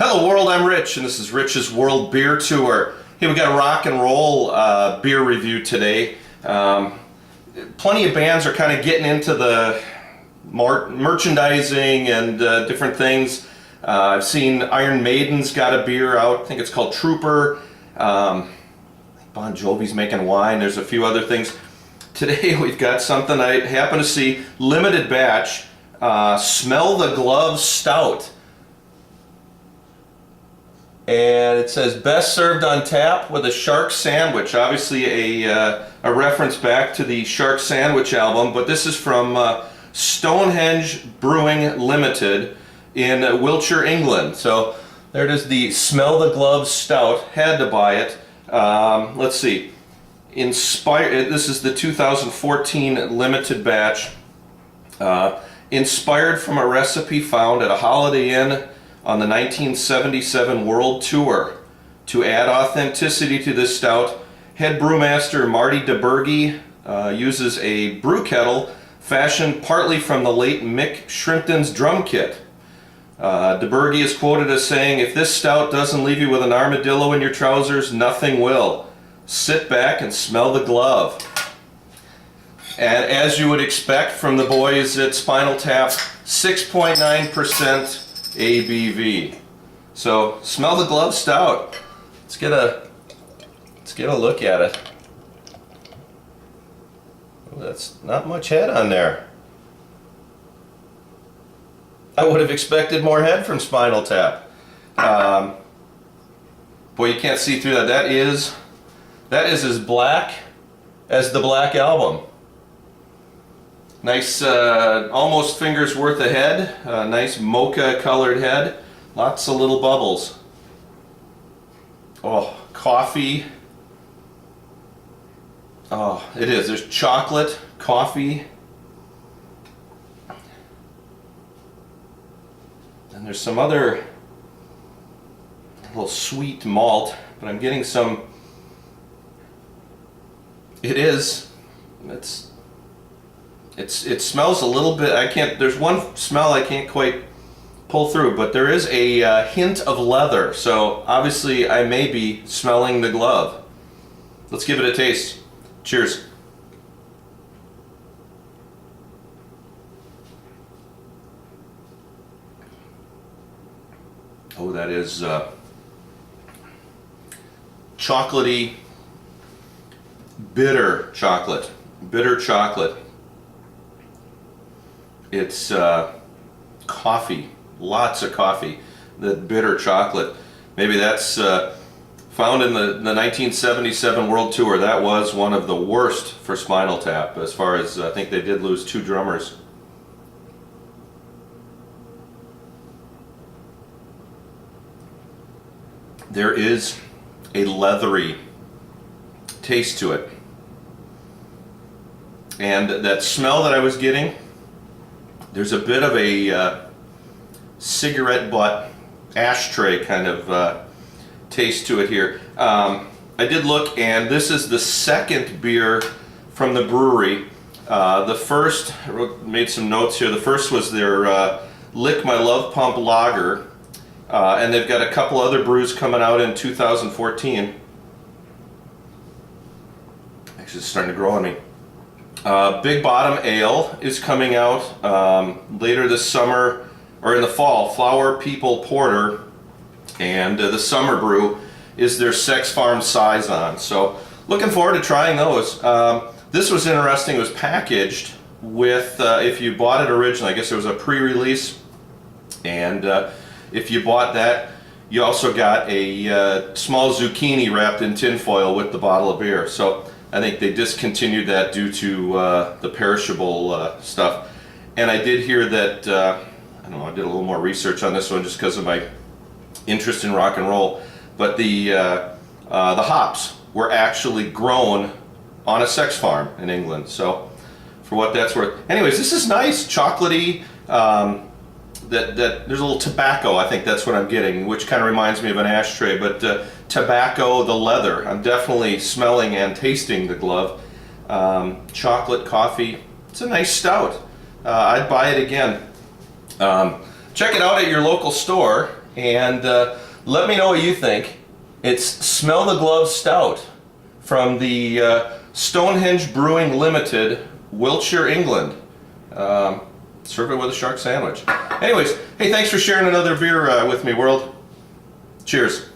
Hello world, I'm Rich, and this is Rich's World Beer Tour. Hey, we got a rock and roll beer review today. Plenty of bands are kind of getting into the merchandising and different things. I've seen Iron Maiden's got a beer out, I think it's called Trooper. Bon Jovi's making wine, there's a few other things. Today we've got something I happen to see, limited batch, Smell the Glove Stout. And it says best served on tap with a shark sandwich. Obviously a reference back to the Shark Sandwich album, but this is from Stonehenge Brewing Ltd in Wiltshire, England. So there it is, the Smell the Glove Stout. Had to buy it. Let's see. This is the 2014 limited batch. Inspired from a recipe found at a Holiday Inn on the 1977 World Tour. To add authenticity to this stout, head brewmaster Marty DeBerge uses a brew kettle fashioned partly from the late Mick Shrimpton's drum kit. DeBerge is quoted as saying, "If this stout doesn't leave you with an armadillo in your trousers, nothing will. Sit back and smell the glove." And as you would expect from the boys at Spinal Tap, 6.9% ABV. So Smell the Glove Stout. Let's get a look at it. Oh, that's not much head on there. I would have expected more head from Spinal Tap. Boy, you can't see through that. That is as black as the Black Album. Nice, almost finger's worth of head. Nice mocha colored head. Lots of little bubbles. Oh, coffee. Oh, it is. There's chocolate, coffee. And there's some other little sweet malt, but I'm getting some. It smells a little bit, there's one smell I can't quite pull through, but there is a hint of leather, so obviously I may be smelling the glove. Let's give it a taste. Cheers. Oh, that is chocolatey, bitter chocolate. Bitter chocolate. It's coffee, lots of coffee, the bitter chocolate. Maybe that's found in the 1977 World Tour. That was one of the worst for Spinal Tap, as far as I think they did lose 2 drummers. There is a leathery taste to it. And that smell that I was getting, there's a bit of a cigarette butt, ashtray kind of taste to it here. I did look, and this is the second beer from the brewery. The first, I made some notes here, the first was their Lick My Love Pump Lager, and they've got a couple other brews coming out in 2014. Actually, it's starting to grow on me. Big Bottom Ale is coming out later this summer, or in the fall. Flower People Porter, and the summer brew is their Sex Farm Saison. So looking forward to trying those. This was interesting. It was packaged with, if you bought it originally, I guess it was a pre-release, and if you bought that, you also got a small zucchini wrapped in tinfoil with the bottle of beer. So I think they discontinued that due to the perishable stuff. And I did hear that, I don't know, I did a little more research on this one just because of my interest in rock and roll, but the hops were actually grown on a sex farm in England. So for what that's worth. Anyways, this is nice, chocolatey. There's a little tobacco, I think that's what I'm getting, which kind of reminds me of an ashtray, but tobacco, the leather. I'm definitely smelling and tasting the glove. Chocolate, coffee. It's a nice stout. I'd buy it again. Check it out at your local store. and let me know what you think. It's Smell the Glove Stout from the Stonehenge Brewing Ltd, Wiltshire, England. Serve it with a shark sandwich. Anyways, hey, thanks for sharing another beer with me, world. Cheers.